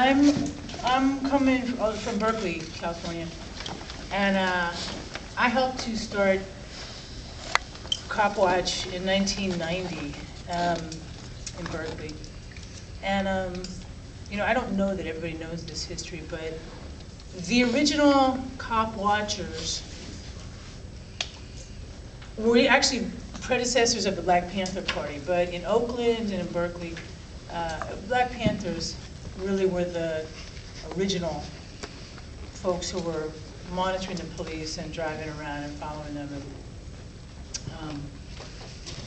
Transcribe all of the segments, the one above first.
I'm coming from Berkeley, California, and I helped to start Copwatch in 1990 in Berkeley. And you know, I don't know that everybody knows this history, but the original cop watchers were actually predecessors of the Black Panther Party, but in Oakland and in Berkeley, Black Panthers really were the original folks who were monitoring the police and driving around and following them. And,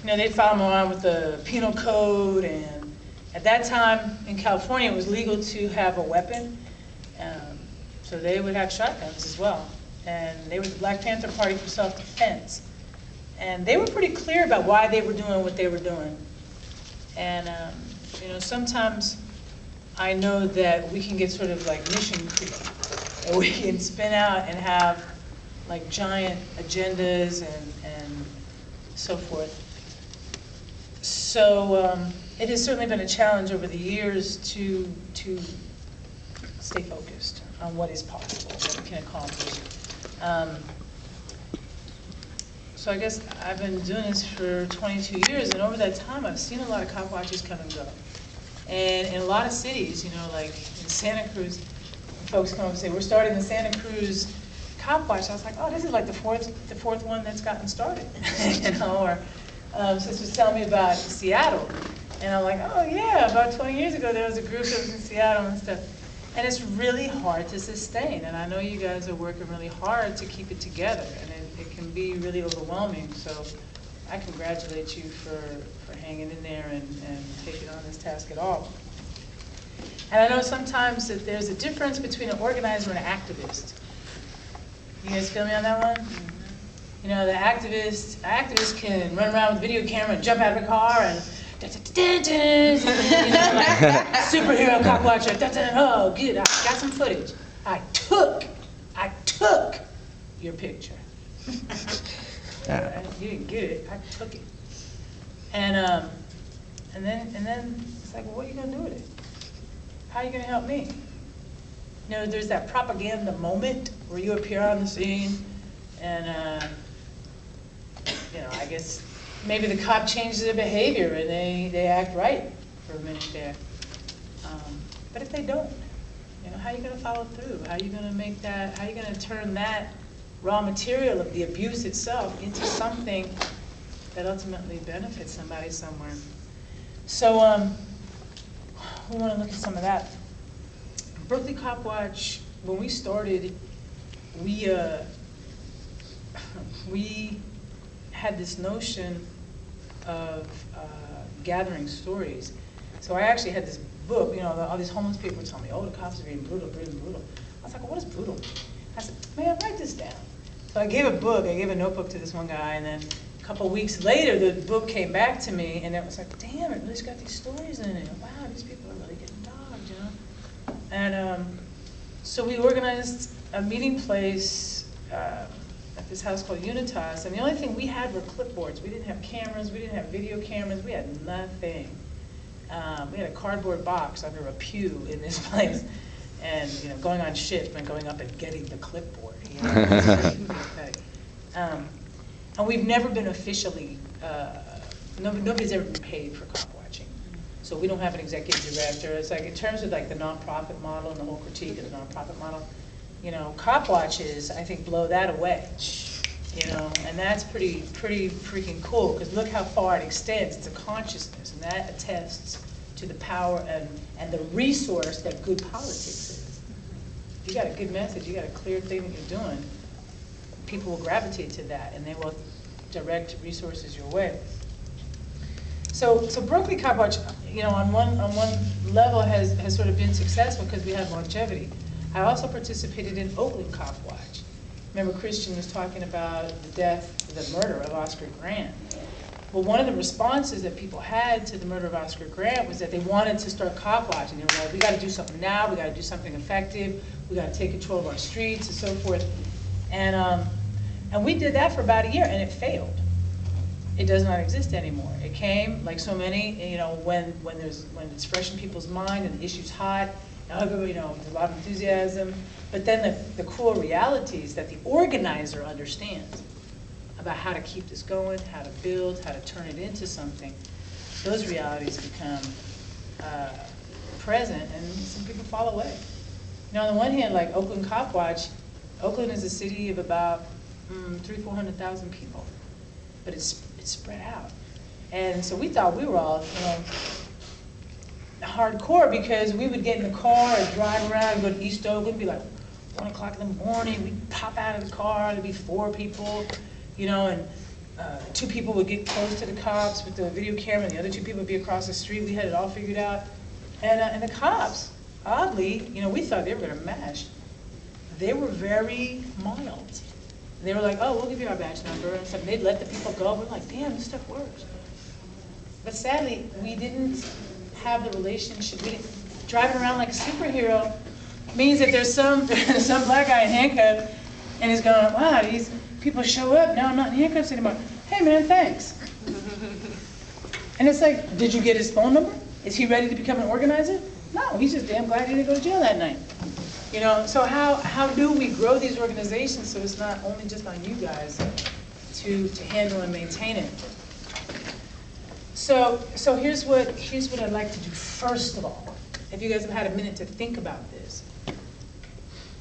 you know, they'd follow them around with the penal code, and at that time in California it was legal to have a weapon, so they would have shotguns as well. And they were the Black Panther Party for self-defense. And they were pretty clear about why they were doing what they were doing. And you know, sometimes I know that we can get sort of like mission creep, and we can spin out and have like giant agendas and so forth. So it has certainly been a challenge over the years to stay focused on what is possible, what we can accomplish. So I guess I've been doing this for 22 years, and over that time I've seen a lot of cop watches come and go. And in a lot of cities, you know, like in Santa Cruz, folks come up and say, we're starting the Santa Cruz cop watch. I was like, oh, this is like the fourth one that's gotten started. You know, or Sis was telling me about Seattle. And I'm like, oh yeah, about 20 years ago there was a group that was in Seattle and stuff. And it's really hard to sustain. And I know you guys are working really hard to keep it together. And it can be really overwhelming. So I congratulate you for hanging in there and taking on this task at all. And I know sometimes that there's a difference between an organizer and an activist. You guys feel me on that one? Mm-hmm. You know, the activist can run around with a video camera and jump out of a car and you know, like superhero cop watcher. Oh, good, I got some footage. I took your picture. You didn't get it. I took it. And then it's like, well, what are you gonna do with it? How are you gonna help me? You know, there's that propaganda moment where you appear on the scene, and you know, I guess maybe the cop changes their behavior and they act right for a minute there. But if they don't, you know, how are you gonna follow through? How are you gonna make that? How are you gonna turn that raw material of the abuse itself into something that ultimately benefits somebody somewhere? So we want to look at some of that. Berkeley Copwatch, when we started, we had this notion of gathering stories. So I actually had this book, you know, all these homeless people would tell me, oh, the cops are being brutal, brutal, brutal. I was like, well, what is brutal mean? I said, man, write this down. So I gave a notebook to this one guy, and then a couple weeks later, the book came back to me, and it was like, damn, it really's got these stories in it. Wow, these people are really getting dogged, you know? And so we organized a meeting place at this house called Unitas, and the only thing we had were clipboards. We didn't have cameras, we didn't have video cameras, we had nothing. We had a cardboard box under a pew in this place, and you know, going on shift and going up and getting the clipboard. You know? And we've never been officially, nobody's ever been paid for cop watching. So we don't have an executive director. It's like in terms of like the nonprofit model and the whole critique of the nonprofit model, you know, cop watches, I think, blow that away. You know, and that's pretty freaking cool, because look how far it extends. It's a consciousness, and that attests to the power and the resource that good politics is. If you got a good message, you got a clear thing that you're doing, people will gravitate to that, and they will direct resources your way. So Berkeley Copwatch, you know, on one level has sort of been successful because we have longevity. I also participated in Oakland Copwatch. Remember, Christian was talking about the murder of Oscar Grant. Well, one of the responses that people had to the murder of Oscar Grant was that they wanted to start cop watching. They were like, we got to do something now, we got to do something effective, we got to take control of our streets and so forth. And we did that for about a year, and it failed. It does not exist anymore. It came, like so many, you know, when it's fresh in people's mind and the issue's hot, everybody, you know, there's a lot of enthusiasm, but then the core realities that the organizer understands about how to keep this going, how to build, how to turn it into something, those realities become present, and some people fall away. You know, on the one hand, like Oakland Copwatch, Oakland is a city of about 300,000–400,000 people, but it's spread out. And so we thought we were all, you know, hardcore, because we would get in the car and drive around and go to East Oakland. It'd be like 1 o'clock in the morning. We'd pop out of the car. There'd be 4 people, you know, and 2 people would get close to the cops with the video camera, and the other 2 people would be across the street. We had it all figured out. And the cops, oddly, you know, we thought they were going to mash. They were very mild. They were like, oh, we'll give you our badge number and stuff. And they'd let the people go. We're like, damn, this stuff works. But sadly, we didn't have the relationship. Driving around like a superhero means that there's some black guy in handcuffs, and he's going, wow, these people show up, now I'm not in handcuffs anymore. Hey man, thanks. And it's like, did you get his phone number? Is he ready to become an organizer? No, he's just damn glad he didn't go to jail that night. You know, so how do we grow these organizations so it's not only just on you guys to handle and maintain it? So here's what I'd like to do first of all. If you guys have had a minute to think about this,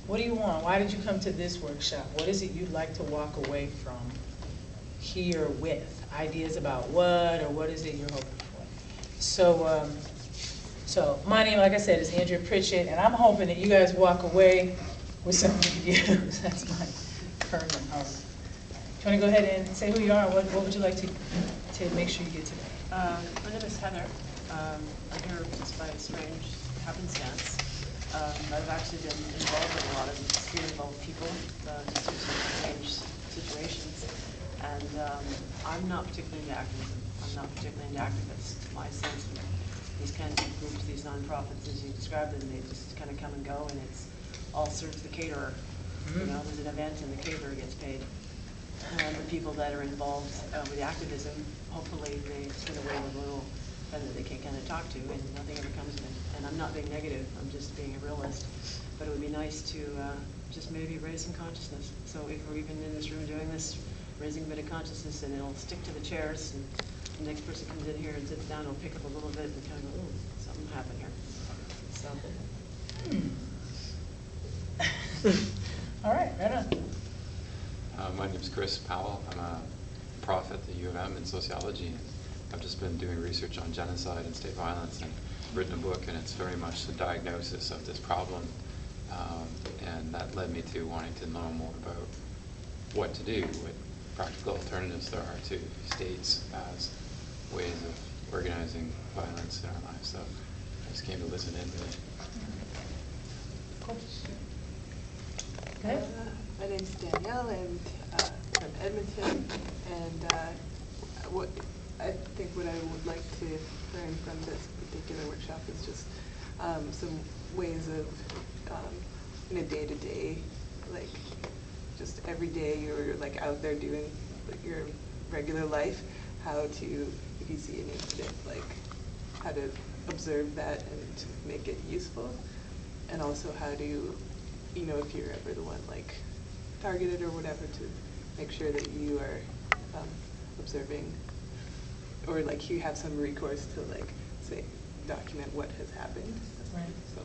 what do you want? Why did you come to this workshop? What is it you'd like to walk away from here with? Ideas about what, or what is it you're hoping for? So my name, like I said, is Andrea Pritchett, and I'm hoping that you guys walk away with something to use. That's my permanent home. Do you want to go ahead and say who you are, and what would you like to make sure you get today? My name is Heather. I'm here just by a strange happenstance. I've actually been involved with a lot of spirit-involved people just through some strange situations. And I'm not particularly into activism. I'm not particularly into activists. My sense of these kinds of groups, these nonprofits, as you described them, they just kind of come and go, and it's all serves the caterer. You know, there's an event and the caterer gets paid. And the people that are involved with activism, hopefully they get away with a little that they can kind of talk to, and nothing ever comes of it. And I'm not being negative, I'm just being a realist. But it would be nice to just maybe raise some consciousness. So if we're even in this room doing this, raising a bit of consciousness, and it'll stick to the chairs, and the next person comes in here and sits down, will pick up a little bit and kind of go, ooh, something happened here. So. All right, right on. My name's Chris Powell. I'm a prof at the U of M in sociology. And I've just been doing research on genocide and state violence, and written a book, and it's very much the diagnosis of this problem. And that led me to wanting to know more about what to do, what practical alternatives there are to states as ways of organizing violence in our lives. So I just came to listen in today. Cool. Okay. My name's Danielle, and from Edmonton, and I think what I would like to learn from this particular workshop is just some ways of, in a day-to-day, like just every day you're like out there doing your regular life, how to, if you see an incident, like how to observe that and make it useful, and also how to, you know, if you're ever the one like targeted or whatever, to make sure that you are observing, or like you have some recourse to like say document what has happened. Right. So